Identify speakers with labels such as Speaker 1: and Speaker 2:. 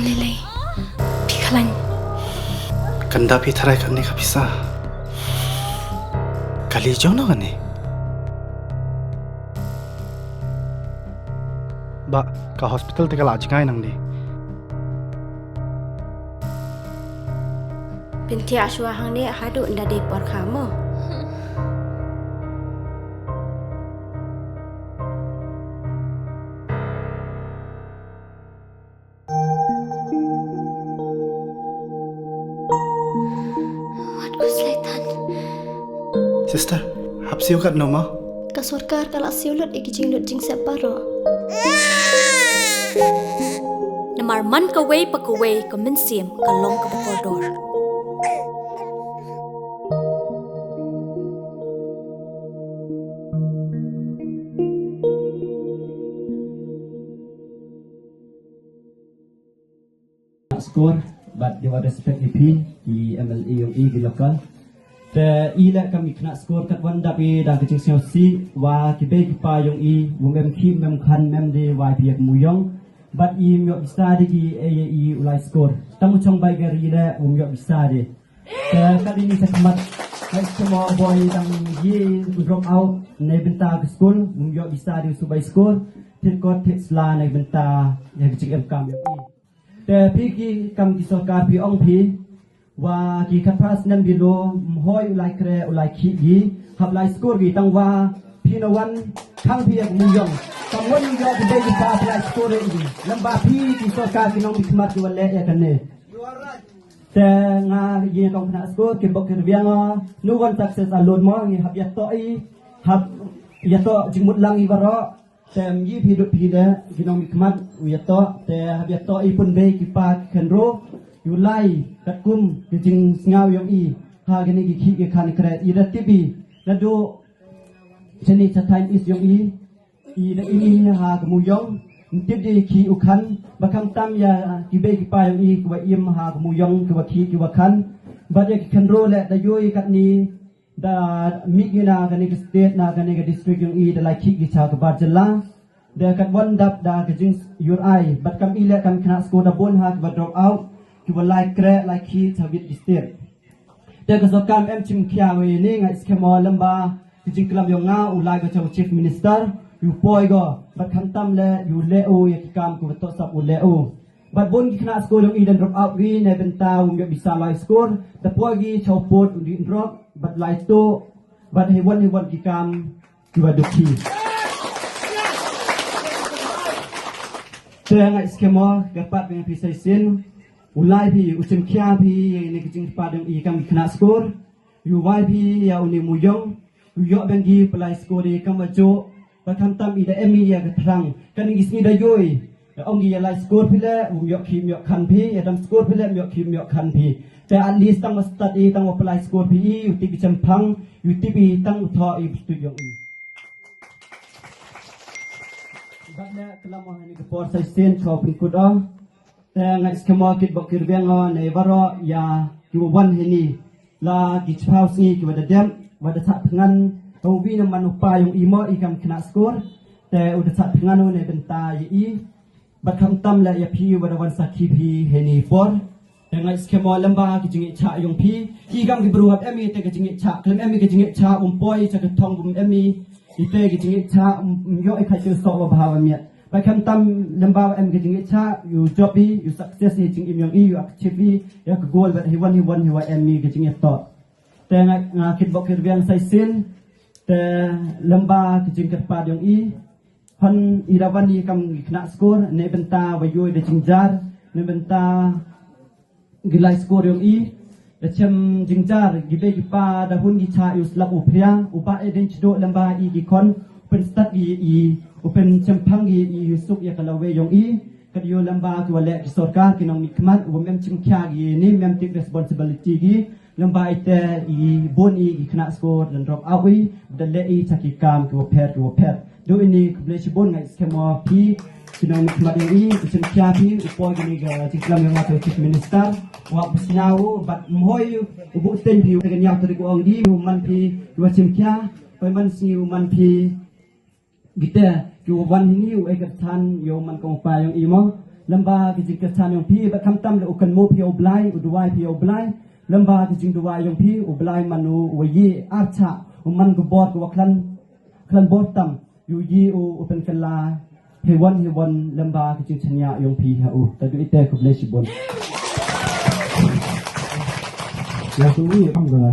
Speaker 1: Lele, Pikalan.
Speaker 2: Kanda pitharai kan ni kapisa. Kali jauh na kan ni. Ba, ka hospital te kala ajngai nang ni.
Speaker 1: Binti aswa hang ni hadu nda de por kamu.
Speaker 2: Sister, hapsiu kat noma?
Speaker 1: Kasurkar kalau siulut ikijing lut jing separo.
Speaker 3: Namar man kaway pagkaway kaminsim kalong kabakordor.
Speaker 4: Skor, but dia ada respect EP di MLA yang di lokal. Te ila kami kena skor kat wanda pi dah kecing siosi wa kibe kipa yung wumem kim mem khan mem de YP muyong but myok bisa de ki ulai skor tamu chong bai gari le myok bisa de te kat ini sakmat kai semua boy dang drop out ne benta ke school myok bisa de subai skor til kot sla ne benta ya kecing kam te pi ki kam ki sorkar pi ong piว่ากีคัดพาสนั้นบิโลห้อยอุไลเครอุไลขีกีขับไลสกอร์กีตั้งว่าพี่นวันทั้งพี่กับมุยงตั้งวันยอดที่ได้กีพาไลสกอร์อีกลำบากพี่ที่สกัดที่น้องมิกมาที่วันเละกันเนี่ยแต่งาเยี่ยงคณะสกอร์กินบอกกินเวียงนู่วันสักเซสอารมณ์มองหับยัตโต้หับยัตโต้จิงมุดลังอีวารอแต่ยี่พี่ดุพี่เด้ที่น้องมิกมายัตโต้แต่หับยัตโต้อีปุ่นเบกีพาเคนโรอยู่ไล่กัดกุมจริงเงาอย่างหากันนี่ขี้กันคันกระอีรัตติบีแล้วดูชนิดชะไทยอิสอย่างและหากมูยองติบดีขี้อุคันบักคำตั้มยากิเบกิปายอย่างกว่าเอี่ยมหากมูยองกว่าขี้กว่าคันบัดยาคันโรและดยุยกันนี้ดามิกินากันนี่ก็สเตทนากันนี่ก็ดิสตริกอย่างดาไลขี้กิชากบาร์จลาเดกัดวันดับดากจึงยูไอบัดคำและคำคณะสกูดาบนหากบัดดรอปเอาคือว่าไล่แกะไล่ขี้ชาววิทย์ดิสเตอร์แต่กระทรวงการชิมเขียวนี่ไงสเกมอลำบาจริงๆกลับยองงาอุไลก็ชาวชีฟมินิสเตอร์อยู่ปอยก็บัดคันตั้มเลยอยู่เลโอยกิกามกูตัวสับอุเลโอบัดบนกิคณะสกูลยังอีดันดรอปเอาท์กีในเป็นตาอุ้มยบิสาไลสกูลแต่ปอยกีชาวโพดอุดินดรอปบัดไลโตบัดให้วันกิกามกูว่าดุขีแต่ไงสเกมอกับปัดเป็นพิเศษสินอุไลพี่อุชิมขี้พี่ในกิจกรรมปัดยังอีกำขนาดสกอร์อยู่ไว้พี่ยาอุนิมุยงอยู่ยอดแบงกีปลายสกอร์ดีกำว่าโจประคำตั้มอีได้เอมี่ยากระทังกันอีกสิ่งได้ย่อยองกียาไลสกอร์พี่เล่อุ้มยกขีมยกคันพี่ยาดำสกอร์พี่เล่ยกขีมยกคันพี่แต่อันนี้ตั้งมาสตัดตั้งว่าปลายสกอร์พี่อยู่ที่กิจกรรมพังอยู่ที่พี่ตั้งอุทธรณ์สตูดิโอบัดนี้กลามาให้นิกปอร์ไซเซนชอบเป็นกุดแต่ไงสกมอกิดบอกกิดเวียงในวารอยาอยู่วันเฮนีลากิจพาวซีกิวัดเดมวัดสัตงานเอาวินมันอุปายงอีโมอีกำขณะสกอร์แต่อุดสัตงานในเป็นตาอีบัดคำตั้มและยาพีวัดวันสักขีพีเฮนีฟอร์แต่ไงสกมอลำบากกิจงชายงพีอีกำกิบรูฮับเอมีแต่กิจงชาเคลมเอมีกิจงชาปอยจะกระทองบุมเอมีอีเตกิจงชาย่อยใครจะสอบบ่าวเมียไปคำตั้มลำบากเอ็มกิจงชาอยู่จ็อบบี้อยู่สักเซสจริงอิมยองอยู่อักชีพีอยากโกลแบบฮิวันเอ็มมีกิจงต่อแต่ไงคิดบอกคิดเวียงใส่สินแต่ลำบากกิจงกระปาดยองพันอีราวันนี้กำขณะสกอร์ในบรรดาวายุยเดจิงจาร์ในบรรดากิไลสกอร์ยองแต่เชมจิงจาร์กิเบกิปาดาหุนกิชาอยู่สลับอุปยังอุปเอเดนชโดลำบากกิคอนเป็นสตัดอุเป็นเชมพังยูสุกยากลาเวยองกัดยูลำบากตัวเล็กสอดการกินองมิกมัดอุเมมชิมขี้นี่เมมติก responsibility ลำบากแต่บนขณะสกอร์ดันรอบเอาไว้ดันเล่ชักกิกามตัวแพทย์ดูอินี่คุณเลชบนไงสเกมอพี่กินองมิกมัดยังชิมขี้พี่อุปกรณ์นี่ก็จิกลำยังมาตัวชิฟมินิสเตอร์ว่าพิษณาวบัดมวยอุบุเต็นพี่กันยาวตัวกูองดีมันพี่ว่าชิมขี้ไปมันสิวมันพี่กิเตอยู่วันนี้อยู่เอกทันโยมันกองไฟยังอีโม lemba ke jing kertan yong pi ba kam tam le ukan mo pi oblai udwai pi oblai lemba ke jing duwai yong pi oblai manu wayi archa man go bot go klan bot tam yu yi u pen kala hewan lemba ke jing chanya yong pi ha u ta du ite ko ble sibon ya tu ni am ga